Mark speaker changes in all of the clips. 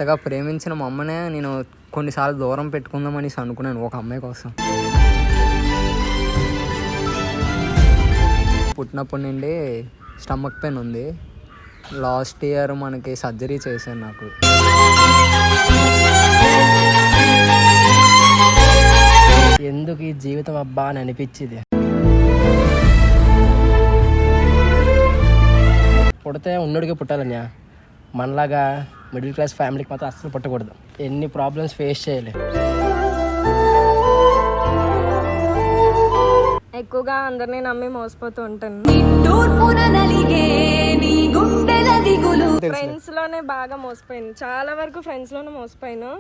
Speaker 1: అంతగా ప్రేమించిన మా అమ్మనే నేను కొన్నిసార్లు దూరం పెట్టుకుందామని అనుకున్నాను ఒక అమ్మాయి కోసం. పుట్టినప్పటి నుండి స్టమక్ పెయిన్ ఉంది. లాస్ట్ ఇయర్ మనకి సర్జరీ చేశాను నాకు.
Speaker 2: ఎందుకు ఈ జీవితం అబ్బా అని అనిపించింది. పుడితే ఉన్నోడికి పుట్టాలన్యా, మనలాగా మిడిల్ క్లాస్ ఫ్యామిలీకి మాత్రం అస్సలు పుట్టకూడదు. ఎన్ని ప్రాబ్లమ్స్ ఫేస్ చేయాలి.
Speaker 3: ఎక్కువగా అందరినీ నమ్మి మోసపోతూ ఉంటాను. ఫ్రెండ్స్ లోనే బాగా మోసపోయాను, చాలా వరకు ఫ్రెండ్స్ లోనే మోసపోయాను.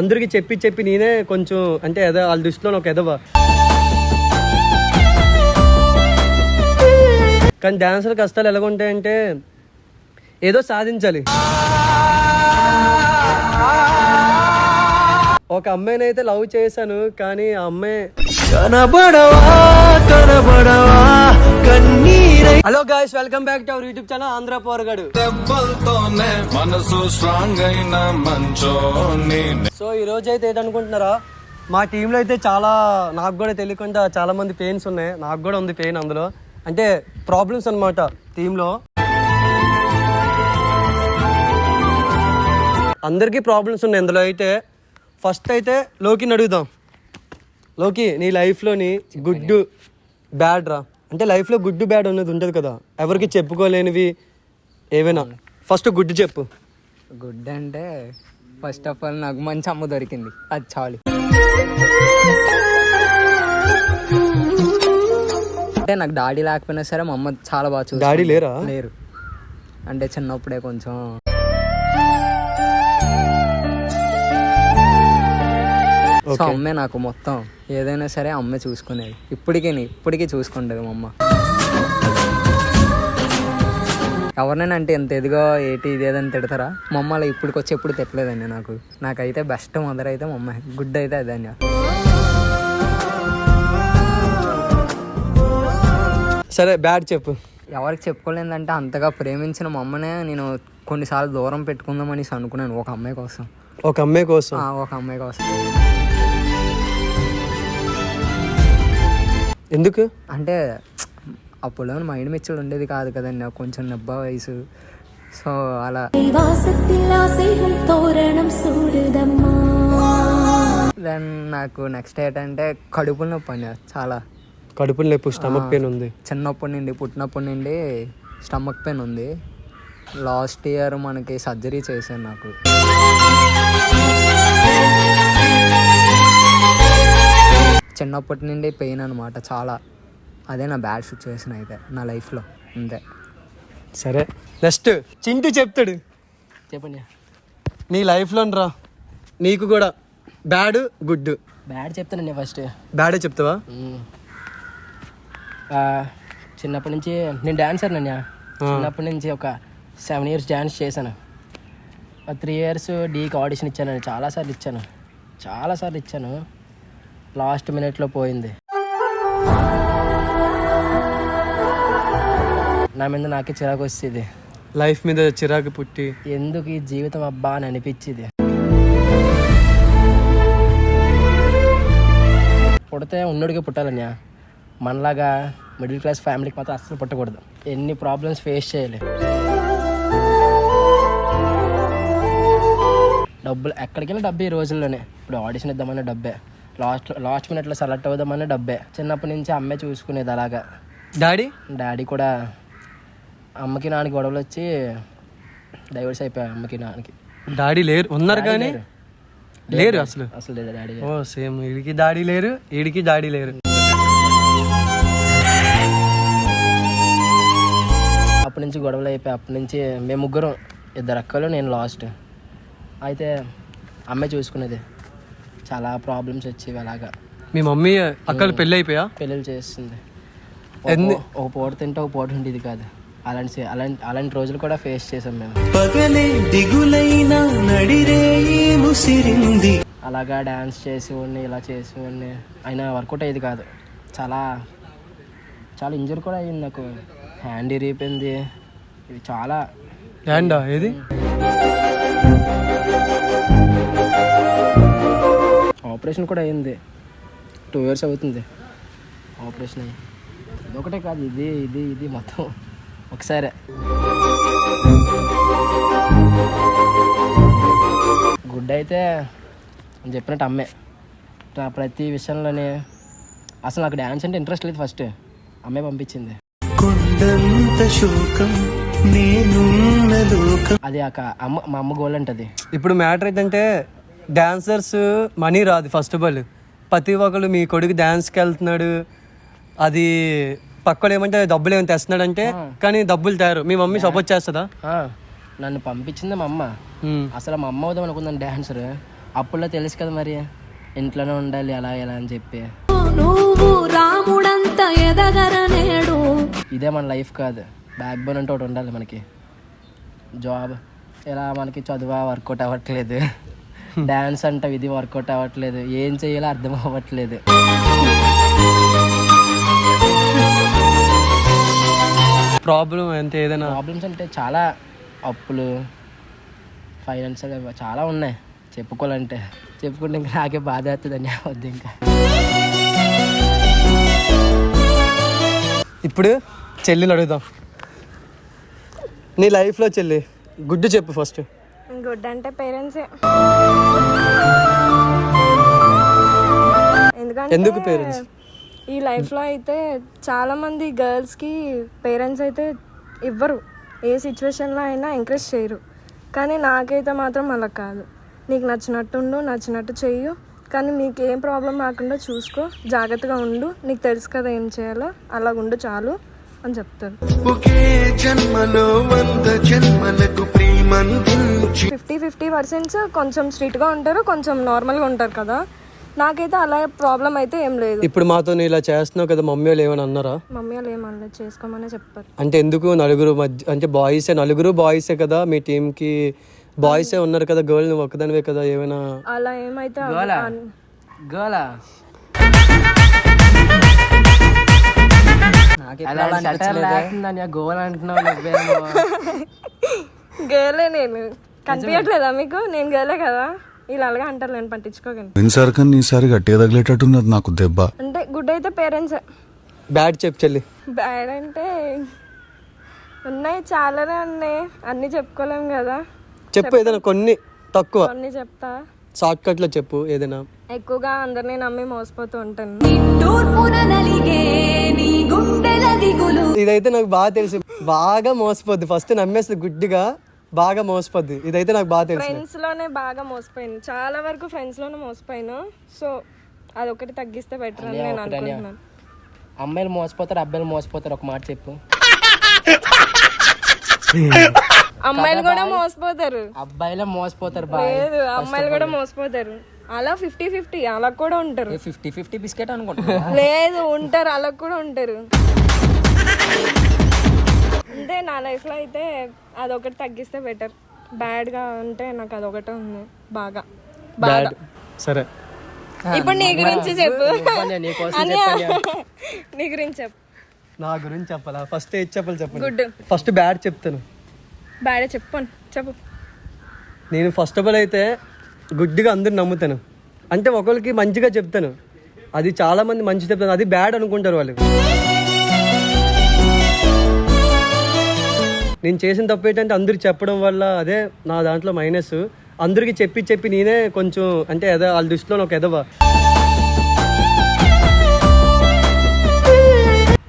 Speaker 4: అందరికి చెప్పి నేనే కొంచెం అంటే ఏదో వాళ్ళ దృష్టిలో ఒక ఎదవా. కానీ డాన్సర్ కష్టాలు ఎలాగుంటాయంటే ఏదో సాధించాలి. ఒక అమ్మాయిని అయితే లవ్ చేశాను, కానీ ఆ అమ్మాయి hello guys, welcome back to our YouTube channel Andhra పోరగాడు. సో ఈ రోజు అయితే ఏంటనుకుంటున్నారా, మా టీంలో అయితే చాలా, నాకు కూడా తెలియకుండా చాలా మంది పెయిన్స్ ఉన్నాయి. నాకు కూడా ఉంది పెయిన్ అందులో, అంటే ప్రాబ్లమ్స్ అనమాట టీంలో. అందరికీ ప్రాబ్లమ్స్ ఉన్నాయి ఇందులో. అయితే ఫస్ట్ అయితే లోకిని అడుగుదాం. లోకి, నీ లైఫ్లోని గుడ్ బ్యాడ్ రా, అంటే లైఫ్లో గుడ్ బ్యాడ్ అనేది ఉంటుంది కదా, ఎవరికి చెప్పుకోలేనివి ఏవైనా. ఫస్ట్ గుడ్ చెప్పు.
Speaker 1: గుడ్ అంటే ఫస్ట్ ఆఫ్ ఆల్ నాకు మంచి అమ్మ దొరికింది, అది చాలు. అంటే నాకు డాడీ లేకపోయినా సరే మా అమ్మ చాలా బాగా చూస్తుంది.
Speaker 4: డాడీ లేరా?
Speaker 1: లేరు. అంటే చిన్నప్పుడే కొంచెం సో అమ్మే నాకు మొత్తం, ఏదైనా సరే అమ్మే చూసుకునేది. ఇప్పటికీ చూసుకుంటుంది మా అమ్మ. ఎవరినైనా అంటే ఎంత ఎదిగో ఏటి ఇదేదని తిడతారా, మా అమ్మ అలా ఇప్పటికొచ్చి ఎప్పుడు తిట్టలేదండి నాకైతే బెస్ట్ మదర్ అయితే మా అమ్మ, గుడ్ అయితే అదే.
Speaker 4: సరే బ్యాడ్ చెప్పు.
Speaker 1: ఎవరికి చెప్పుకోలేదంటే అంతగా ప్రేమించిన మా అమ్మనే నేను కొన్నిసార్లు దూరం పెట్టుకుందామని అనుకున్నాను ఒక అమ్మాయి కోసం.
Speaker 4: ఒక అమ్మాయి కోసం?
Speaker 1: ఒక అమ్మాయి కోసం.
Speaker 4: ఎందుకు
Speaker 1: అంటే అప్పుడు మైండ్ మెచ్యూర్డ్ ఉండేది కాదు కదండి, నాకు కొంచెం నబ్బ వయసు. సో అలా దెన్ నాకు నెక్స్ట్ ఏంటంటే కడుపులో నొప్పి అండి, చాలా
Speaker 4: కడుపులో నొప్పి, స్టమక్ పెయిన్ ఉంది.
Speaker 1: పుట్టినప్పటి నుండి స్టమక్ పెయిన్ ఉంది. లాస్ట్ ఇయర్ మనకి సర్జరీ చేశాను నాకు. చిన్నప్పటి నుండి పెయిన్ అనమాట చాలా. అదే నా బ్యాడ్ సిచ్యువేషన్ అయితే నా లైఫ్లో, అంతే.
Speaker 4: సరే నెక్స్ట్ చింటూ చెప్తాడు.
Speaker 2: చెప్పండి.
Speaker 4: నీ లైఫ్లో రా, నీకు కూడా బ్యాడ్ గుడ్.
Speaker 2: బ్యాడ్ చెప్తానండి. ఫస్ట్
Speaker 4: బ్యాడే చెప్తావా?
Speaker 2: చిన్నప్పటి నుంచి నేను డాన్సర్ అన్నయ్య. చిన్నప్పటి నుంచి ఒక 7 years డాన్స్ చేశాను. 3 years డీకి ఆడిషన్ ఇచ్చాను. చాలాసార్లు ఇచ్చాను. లాస్ట్ మినిట్లో పోయింది. నా మీద నాకే చిరాకు వచ్చేది.
Speaker 4: లైఫ్ మీద చిరాకు పుట్టి
Speaker 2: ఎందుకు ఈ జీవితం అబ్బా అని అనిపించేది. పుడితే ఉన్నోడికి పుట్టాలన్యా, మనలాగా మిడిల్ క్లాస్ ఫ్యామిలీకి మాత్రం అస్సలు పుట్టకూడదు. ఎన్ని ప్రాబ్లమ్స్ ఫేస్ చేయాలి. డబ్బులు ఎక్కడికైనా డబ్బే ఈ రోజుల్లోనే. ఇప్పుడు ఆడిషన్ ఇద్దామని డబ్బే, లాస్ట్ మినిట్లో సెలెక్ట్ అవుదామని డబ్బే. చిన్నప్పటి నుంచి అమ్మే చూసుకునేది అలాగా. డాడీ కూడా అమ్మకి నాన్నకి గొడవలు వచ్చి డైవర్స్ అయిపోయాయి. అమ్మకి నాన్నకి.
Speaker 4: డాడీ లేరు, ఉన్నారు కానీ లేరు అసలు
Speaker 2: లేదు డాడీ.
Speaker 4: ఓ సేమ్, వీడికి డాడీ లేరు, వీడికి డాడీ లేరు.
Speaker 2: అప్పటి నుంచి గొడవలు అయిపోయాయి. అప్పటి నుంచి మేము ముగ్గురం, 2 అక్కలు, నేను లాస్ట్. అయితే అమ్మే చూసుకునేది. చాలా ప్రాబ్లమ్స్ వచ్చేవి అలాగా.
Speaker 4: మీ మమ్మీ అక్కలు పెళ్ళి
Speaker 2: చేస్తుంది. ఒక పూట తింటే ఒక పూట ఉండేది కాదు. అలాంటి రోజులు కూడా ఫేస్ చేసాం మేము. అలాగా డాన్స్ చేసేవాడిని, ఇలా చేసేవాడిని, అయినా వర్కౌట్ అయ్యేది కాదు. చాలా ఇంజరీ కూడా అయ్యింది నాకు. హ్యాండ్ ఇరిగిపోయింది, ఇది చాలా
Speaker 4: హ్యాండా ఏది?
Speaker 2: ఆపరేషన్ కూడా అయింది, 2 years అవుతుంది ఆపరేషన్ అయ్యి. ఇదొకటే కాదు, ఇది ఇది ఇది మొత్తం ఒకసారి. గుడ్ అయితే నేను చెప్పినట్టు అమ్మే ప్రతి విషయంలోనే. అసలు నాకు డ్యాన్స్ అంటే ఇంట్రెస్ట్ లేదు, ఫస్ట్ అమ్మే పంపించింది. అది మా అమ్మ గోల్ అంటది.
Speaker 4: ఇప్పుడు మ్యాటర్ ఏంటంటే డాన్సర్స్ మనీ రాదు ఫస్ట్ ఆఫ్ ఆల్. ప్రతి ఒక్కరు మీ కొడుకు డాన్స్కి వెళ్తున్నాడు, అది పక్కలు ఏమంటే డబ్బులు ఏమైనా తెస్తున్నాడు అంటే, కానీ డబ్బులు తయారు. మీ మమ్మీ సపోర్ట్ చేస్తుందా?
Speaker 2: నన్ను పంపించింది మా అమ్మ. అసలు మా అమ్మ అవుదాం అనుకున్నాను డాన్సర్. అప్పుడులో తెలుసు కదా మరి, ఇంట్లోనే ఉండాలి అలా ఎలా అని చెప్పి. ఇదే మన లైఫ్ కాదు, బ్యాక్ బోన్ అంటే ఒకటి ఉండాలి మనకి. జాబ్ ఇలా మనకి చదువు వర్కౌట్ అవ్వట్లేదు, డ్యాన్స్ అంటే ఇది వర్కౌట్ అవ్వట్లేదు, ఏం చేయాలో అర్థం అవ్వట్లేదు.
Speaker 4: ప్రాబ్లం అంటే ఏదైనా
Speaker 2: ప్రాబ్లమ్స్ అంటే చాలా అప్పులు, ఫైనాన్షియల్ చాలా ఉన్నాయి. చెప్పుకోవాలంటే చెప్పుకుంటే ఇంకా నాకే బాధ అవుతుందని వద్దు. ఇంకా
Speaker 4: ఇప్పుడు చెల్లిని అడుగుదాం. నీ లైఫ్లో చెల్లి గుడ్డు చెప్పు ఫస్ట్.
Speaker 3: గుడ్ అంటే పేరెంట్సే.
Speaker 4: ఎందుకు పేరెంట్స్?
Speaker 3: ఈ లైఫ్లో అయితే చాలామంది గర్ల్స్కి పేరెంట్స్ అయితే ఇవ్వరు, ఏ సిచ్యువేషన్లో అయినా ఎంకరేజ్ చేయరు. కానీ నాకైతే మాత్రం అలా కాదు. నీకు నచ్చినట్టు ఉండు, నచ్చినట్టు చెయ్యు, కానీ నీకు ఏం ప్రాబ్లం రాకుండా చూసుకో, జాగ్రత్తగా ఉండు, నీకు తెలుసు కదా ఏం చేయాలో, అలా ఉండు చాలు అని చెప్తారు. 50-50% కొంచెం స్ట్రిక్ట్గా ఉంటారు, కొంచెం నార్మల్గా ఉంటారు కదా. నాకైతే అలా ప్రాబ్లం అయితే ఏం లేదు.
Speaker 4: ఇప్పుడు మాతో ఇలా చేస్తున్నావు కదా, మమ్మీ వాళ్ళు ఏమని అన్నారా?
Speaker 3: మమ్మీ వాళ్ళు ఏమనలేదు, చేసుకోమనే చెప్పారు.
Speaker 4: అంటే ఎందుకు నలుగురు మధ్య, అంటే నలుగురు బాయ్సే కదా మీ టీంకి, బాయ్సే ఉన్నారు కదా, గర్ల్ నువ్వు ఒక్కదానివే కదా, ఏమైనా
Speaker 3: అలా ఏమైతే
Speaker 2: గోలా గోల్ అంటున్నావు.
Speaker 3: గర్లే నేను, కనిపించట్లేదా మీకు? నేను గర్లే కదా, ఇలా అలాగే అంటారు, నేను పట్టించుకోగలను.
Speaker 5: ఈసారి గట్టిగా తగిలేటట్టున్నది నాకు దెబ్బ.
Speaker 3: అంటే గుడ్ అయితే పేరెంట్స్.
Speaker 4: బ్యాడ్ చెప్పు చెల్లి.
Speaker 3: బ్యాడ్ అంటే ఉన్నాయి, చాలానే ఉన్నాయి, అన్ని చెప్పుకోలేం కదా.
Speaker 4: చెప్పు ఏదైనా కొన్ని, తక్కువ
Speaker 3: కొన్ని చెప్తా.
Speaker 4: షార్ట్ కట్ లో చెప్పు ఏదైనా.
Speaker 3: ఎక్కువగా అందరినీ నమ్మి మోసపోతూ ఉంటాను.
Speaker 4: ఇదైతే నాకు బాగా తెలుసు, బాగా మోసపోద్ది. ఫస్ట్ నమ్మేస్తుంది గుడ్డిగా, బాగా మోసపోద్ది. ఇదైతే నాకు బాగా తెలుసు.
Speaker 3: ఫ్రెండ్స్ లోనే బాగా మోసపోయాను, చాలా వరకు ఫ్రెండ్స్ లోనే మోసపోయాను. సో అదొకటి తగ్గిస్తే బెటర్ అని నేను అనుకుంటున్నాను.
Speaker 2: అమ్మాయిలు మోసపోతారు, అబ్బాయిలు మోసపోతారు, ఒక మాట చెప్పు.
Speaker 3: అమ్మాయిలు కూడా మోసపోతారు,
Speaker 2: అబ్బాయిలే మోసపోతారు.
Speaker 3: లేదు, అమ్మాయిలు కూడా మోసపోతారు. అలా 50-50 అలా కూడా ఉంటారు.
Speaker 1: 50-50 బిస్కెట్ అనుకుంటా.
Speaker 3: లేదు, ఉంటారు, అలా కూడా ఉంటారు. అంటే నా లైఫ్లో అయితే అదొకటి తగ్గిస్తే బెటర్. బ్యాడ్గా ఉంటే నాకు అదొకటే ఉంది బాగా బాగా.
Speaker 4: సరే,
Speaker 3: ఇప్పుడు నీ గురించి చెప్పు. నీ గురించి చెప్పు.
Speaker 4: నా గురించి చెప్పాలా? ఫస్ట్ ఏది చెప్పాలి చెప్పండి.
Speaker 3: గుడ్.
Speaker 4: ఫస్ట్ బ్యాడ్ చెప్తాను.
Speaker 3: బ్యాడే చెప్పండి, చెప్పు.
Speaker 4: నేను ఫస్ట్ ఆఫ్ ఆల్ అయితే గుడ్డిగా అందరు నమ్ముతాను. అంటే ఒకరికి మంచిగా చెప్తాను, అది చాలా మంది మంచి చెప్తాను, అది బ్యాడ్ అనుకుంటారు వాళ్ళు. నేను చేసిన తప్పు ఏంటంటే అందరికి చెప్పడం వల్ల, అదే నా దాంట్లో మైనస్. అందరికి చెప్పి చెప్పి నేనే కొంచెం అంటే వాళ్ళ దృష్టిలో ఒక ఎదవ.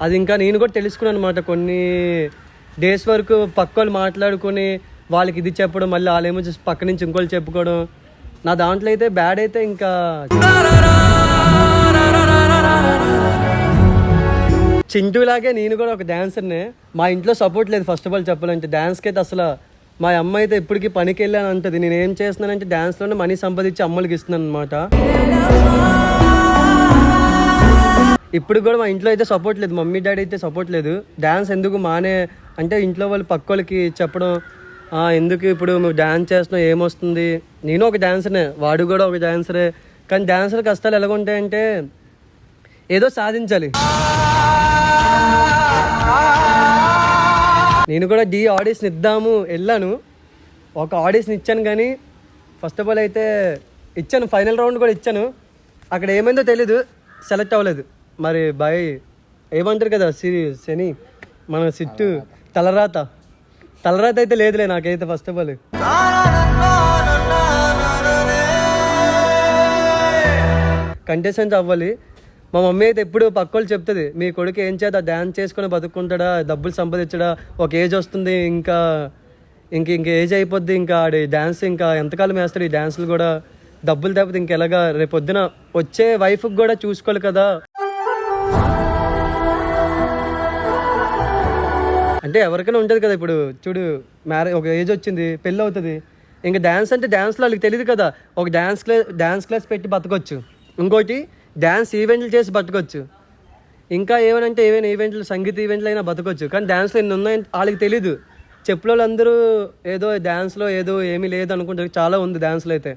Speaker 4: అది ఇంకా నేను కూడా తెలుసుకున్నాను అనమాట. కొన్ని డేస్ వరకు పక్క వాళ్ళు మాట్లాడుకొని వాళ్ళకి ఇది చెప్పడం, మళ్ళీ వాళ్ళేమో చూసి పక్క నుంచి ఇంకోళ్ళు చెప్పుకోవడం. నా దాంట్లో అయితే బ్యాడ్ అయితే ఇంకా చింటూలాగే నేను కూడా ఒక డాన్సర్నే. మా ఇంట్లో సపోర్ట్ లేదు ఫస్ట్ ఆఫ్ ఆల్ చెప్పాలంటే. డాన్స్కి అయితే అసలు మా అమ్మ అయితే ఇప్పటికీ పనికి వెళ్ళాను అంటది. నేను ఏం చేస్తున్నానంటే డాన్స్లోనే మనీ సంపాదించి అమ్మలకి ఇస్తున్నాను అనమాట. ఇప్పుడు కూడా మా ఇంట్లో అయితే సపోర్ట్ లేదు, మమ్మీ డాడీ అయితే సపోర్ట్ లేదు. డాన్స్ ఎందుకు మానే అంటే ఇంట్లో వాళ్ళు పక్క వాళ్ళకి చెప్పడం, ఎందుకు ఇప్పుడు నువ్వు డాన్స్ చేస్తున్నావు ఏమొస్తుంది. నేను ఒక డాన్సర్నే, వాడు కూడా ఒక డాన్సరే. కానీ డాన్సర్ కష్టాలు ఎలాగుంటాయంటే ఏదో సాధించాలి. నేను కూడా డి ఆడిషన్ ఇద్దాము వెళ్ళాను, ఒక ఆడిషన్ ఇచ్చాను కానీ ఫస్ట్ ఆఫ్ ఆల్ అయితే ఇచ్చాను, ఫైనల్ రౌండ్ కూడా ఇచ్చాను. అక్కడ ఏమైందో తెలీదు, సెలెక్ట్ అవ్వలేదు. మరి బాయ్ ఏమంటారు కదా శని మన సిట్టు తలరాత అయితే లేదులే నాకైతే ఫస్ట్ ఆఫ్ ఆల్. కంటెస్టెంట్ అవ్వాలి. మా మమ్మీ అయితే ఎప్పుడు పక్కోళ్ళు చెప్తుంది, మీ కొడుకు ఏం చేత డ్యాన్స్ చేసుకుని బతుక్కుంటాడా, డబ్బులు సంపాదించడా, ఒక ఏజ్ వస్తుంది ఇంకా ఏజ్ అయిపోద్ది, ఇంకా ఆడి డ్యాన్స్ ఇంకా ఎంతకాలం వేస్తాడు, ఈ డ్యాన్సులు కూడా డబ్బులు తప్పితే ఇంకెలాగా రేపొద్దున వచ్చే వైఫ్కి కూడా చూసుకోవాలి కదా. అంటే ఎవరికైనా ఉంటుంది కదా, ఇప్పుడు చూడు మ్యారేజ్ ఒక ఏజ్ వచ్చింది, పెళ్ళి అవుతుంది, ఇంకా డ్యాన్స్ అంటే డ్యాన్స్లో వాళ్ళకి తెలియదు కదా. ఒక డ్యాన్స్ క్లాస్ పెట్టి బతకొచ్చు, ఇంకోటి డ్యాన్స్ ఈవెంట్లు చేసి బతకొచ్చు, ఇంకా ఏమనంటే ఏమైనా ఈవెంట్లు సంగీత ఈవెంట్లు అయినా బతకొచ్చు. కానీ డ్యాన్స్లో ఎన్ని ఉన్నాయి వాళ్ళకి తెలీదు. చెప్పుల వాళ్ళందరూ ఏదో డ్యాన్స్లో ఏదో ఏమీ లేదు అనుకుంటారు, చాలా ఉంది డ్యాన్స్లో అయితే.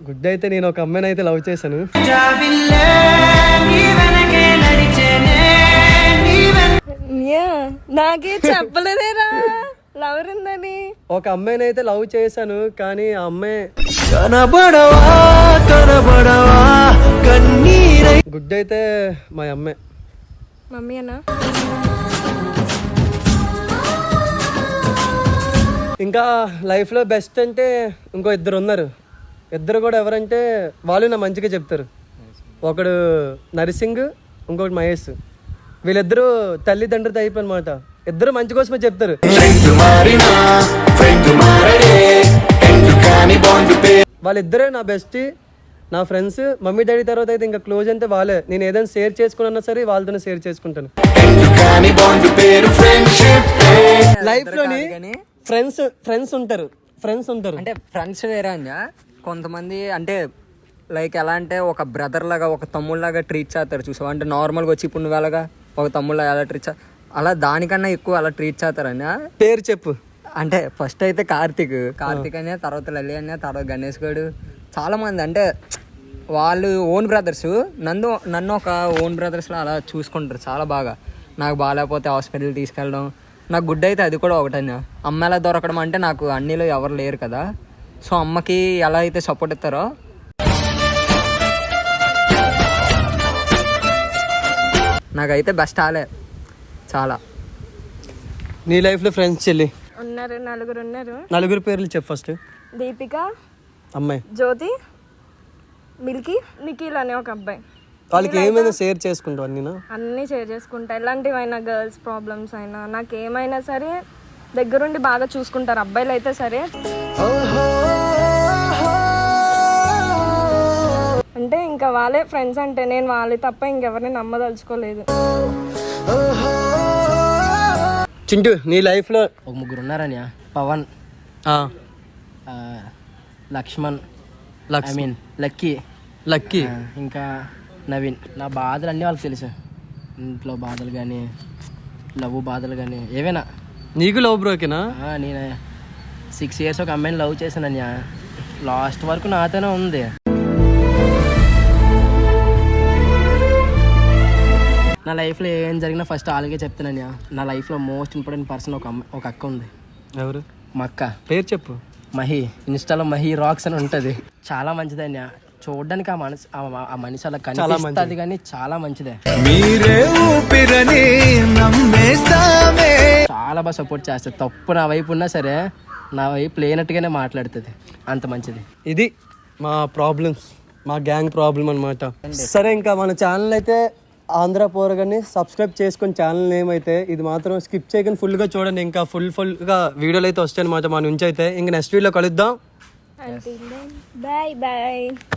Speaker 4: గుడ్ అయితే నేను ఒక అమ్మాయిని అయితే లవ్ చేశాను.
Speaker 3: నాకే చెప్పలేదేరా లవర్ ఉందని.
Speaker 4: ఒక అమ్మాయిని అయితే లవ్ చేశాను, కానీ ఆ అమ్మాయి గుడ్ అయితే మా అమ్మాయి
Speaker 3: మమ్మీ అన్నా.
Speaker 4: ఇంకా లైఫ్లో బెస్ట్ అంటే ఇంకో ఇద్దరు ఉన్నారు. ఇద్దరు కూడా ఎవరంటే వాళ్ళు నా మంచిగా చెప్తారు. ఒకడు నర్సింగ్, ఇంకొకటి మహేష్. వీళ్ళిద్దరూ తల్లిదండ్రులు టైప్ అనమాట. ఇద్దరు మంచి కోసమే చెప్తారు. వాళ్ళిద్దరే నా బెస్ట్, నా ఫ్రెండ్స్. మమ్మీ డాడీ తర్వాత అయితే ఇంకా క్లోజ్ అంటే వాళ్ళే. నేను ఏదైనా షేర్ చేసుకున్నా సరే వాళ్ళతోనే షేర్ చేసుకుంటాను. లైఫ్లోని ఫ్రెండ్స్ ఉంటారు.
Speaker 1: అంటే ఫ్రెండ్స్ వేరే అండి. కొంతమంది అంటే లైక్ ఎలా అంటే ఒక బ్రదర్ లాగా, ఒక తమ్ముళ్ళలాగా ట్రీట్ చేస్తారు చూసావా. అంటే నార్మల్గా వచ్చి ఇప్పుడు నువ్వు అలాగా ఒక తమ్ముళ్ళ ఎలా ట్రీట్ అలా దానికన్నా ఎక్కువ అలా ట్రీట్ చేస్తారని.
Speaker 4: పేరు చెప్పు.
Speaker 1: అంటే ఫస్ట్ అయితే కార్తిక్ అనే, తర్వాత లలి అనే, తర్వాత గణేష్ గడు, చాలా మంది. అంటే వాళ్ళు ఓన్ బ్రదర్స్, నన్ను ఒక ఓన్ బ్రదర్స్లో అలా చూసుకుంటారు చాలా బాగా. నాకు బాగాలేకపోతే హాస్పిటల్ తీసుకెళ్ళడం. నాకు గుడ్ అయితే అది కూడా ఒకటన్నా. అమ్మ ఎలా దొరకడం అంటే నాకు అన్నిలో ఎవరు లేరు కదా, సో అమ్మకి ఎలా అయితే సపోర్ట్ ఇస్తారో నాకైతే బెస్ట్ ఆలే చాలా.
Speaker 4: నీ లైఫ్లో ఫ్రెండ్స్ చెల్లి
Speaker 3: ఉన్నారు, నలుగురు ఉన్నారు.
Speaker 4: నలుగురు పేర్లు చెప్పు ఫస్ట్.
Speaker 3: దీపిక,
Speaker 4: అమ్మాయి,
Speaker 3: జ్యోతి, మిల్కీ, నిఖిల్ అనే ఒక అబ్బాయి.
Speaker 4: వాళ్ళకి ఏమైనా షేర్ చేసుకుంటావు?
Speaker 3: అన్నీ షేర్ చేసుకుంటా. ఎలాంటివైనా గర్ల్స్ ప్రాబ్లమ్స్ అయినా నాకు ఏమైనా సరే దగ్గరుండి బాగా చూసుకుంటారు అబ్బాయిలు అయితే సరే. అంటే ఇంకా వాళ్ళే ఫ్రెండ్స్ అంటే, నేను వాళ్ళే తప్ప ఇంకెవరిని నమ్మదలుచుకోలేదు.
Speaker 4: చింటూ నీ లైఫ్లో
Speaker 2: ఒక ముగ్గురు ఉన్నారని. Pavan, Lakshman, I mean Lucky, ఇంకా నవీన్. నా బాధలు అన్నీ వాళ్ళకి తెలుసు. ఇంట్లో బాధలు కానీ, లవ్ బాధలు కానీ ఏవైనా.
Speaker 4: నీకు లవ్ బ్రోకేనా?
Speaker 2: నేను 6 years ఒక అమ్మాయిని లవ్ చేశానన్యా. లాస్ట్ వరకు నాతోనే ఉంది. నా లైఫ్లో ఏం జరిగినా ఫస్ట్ అలాగే చెప్తానన్యా. నా లైఫ్లో మోస్ట్ ఇంపార్టెంట్ పర్సన్ ఒక అక్క ఉంది.
Speaker 4: ఎవరు? మా
Speaker 2: అక్క
Speaker 4: పేరు చెప్పు.
Speaker 2: మహి. ఇన్స్టాలో మహి రాక్స్ అని ఉంటుంది. చాలా మంచిదన్యా. చూడడానికి ఆ మనిషి అలా కనిపిస్తుంది కానీ చాలా మంచిదే. చాలా బాగా సపోర్ట్ చేస్తుంది. తప్పు నా వైపు ఉన్నా సరే నా వైపు లేనట్టుగానే మాట్లాడుతుంది. అంత మంచిది.
Speaker 4: ఇది మా ప్రాబ్లమ్స్, మా గ్యాంగ్ ప్రాబ్లం అనమాట. సరే, ఇంకా మన ఛానల్ అయితే ఆంధ్ర పోరగాన్ని సబ్స్క్రైబ్ చేసుకొని ఛానల్ నేమ్ అయితే ఇది మాత్రం స్కిప్ చేయకుండా ఫుల్గా చూడండి. ఇంకా ఫుల్గా వీడియోలు అయితే వస్తాయి అనమాట మా నుంచి అయితే. ఇంకా నెక్స్ట్ వీడియోలో కలుద్దాం.
Speaker 3: Bye bye.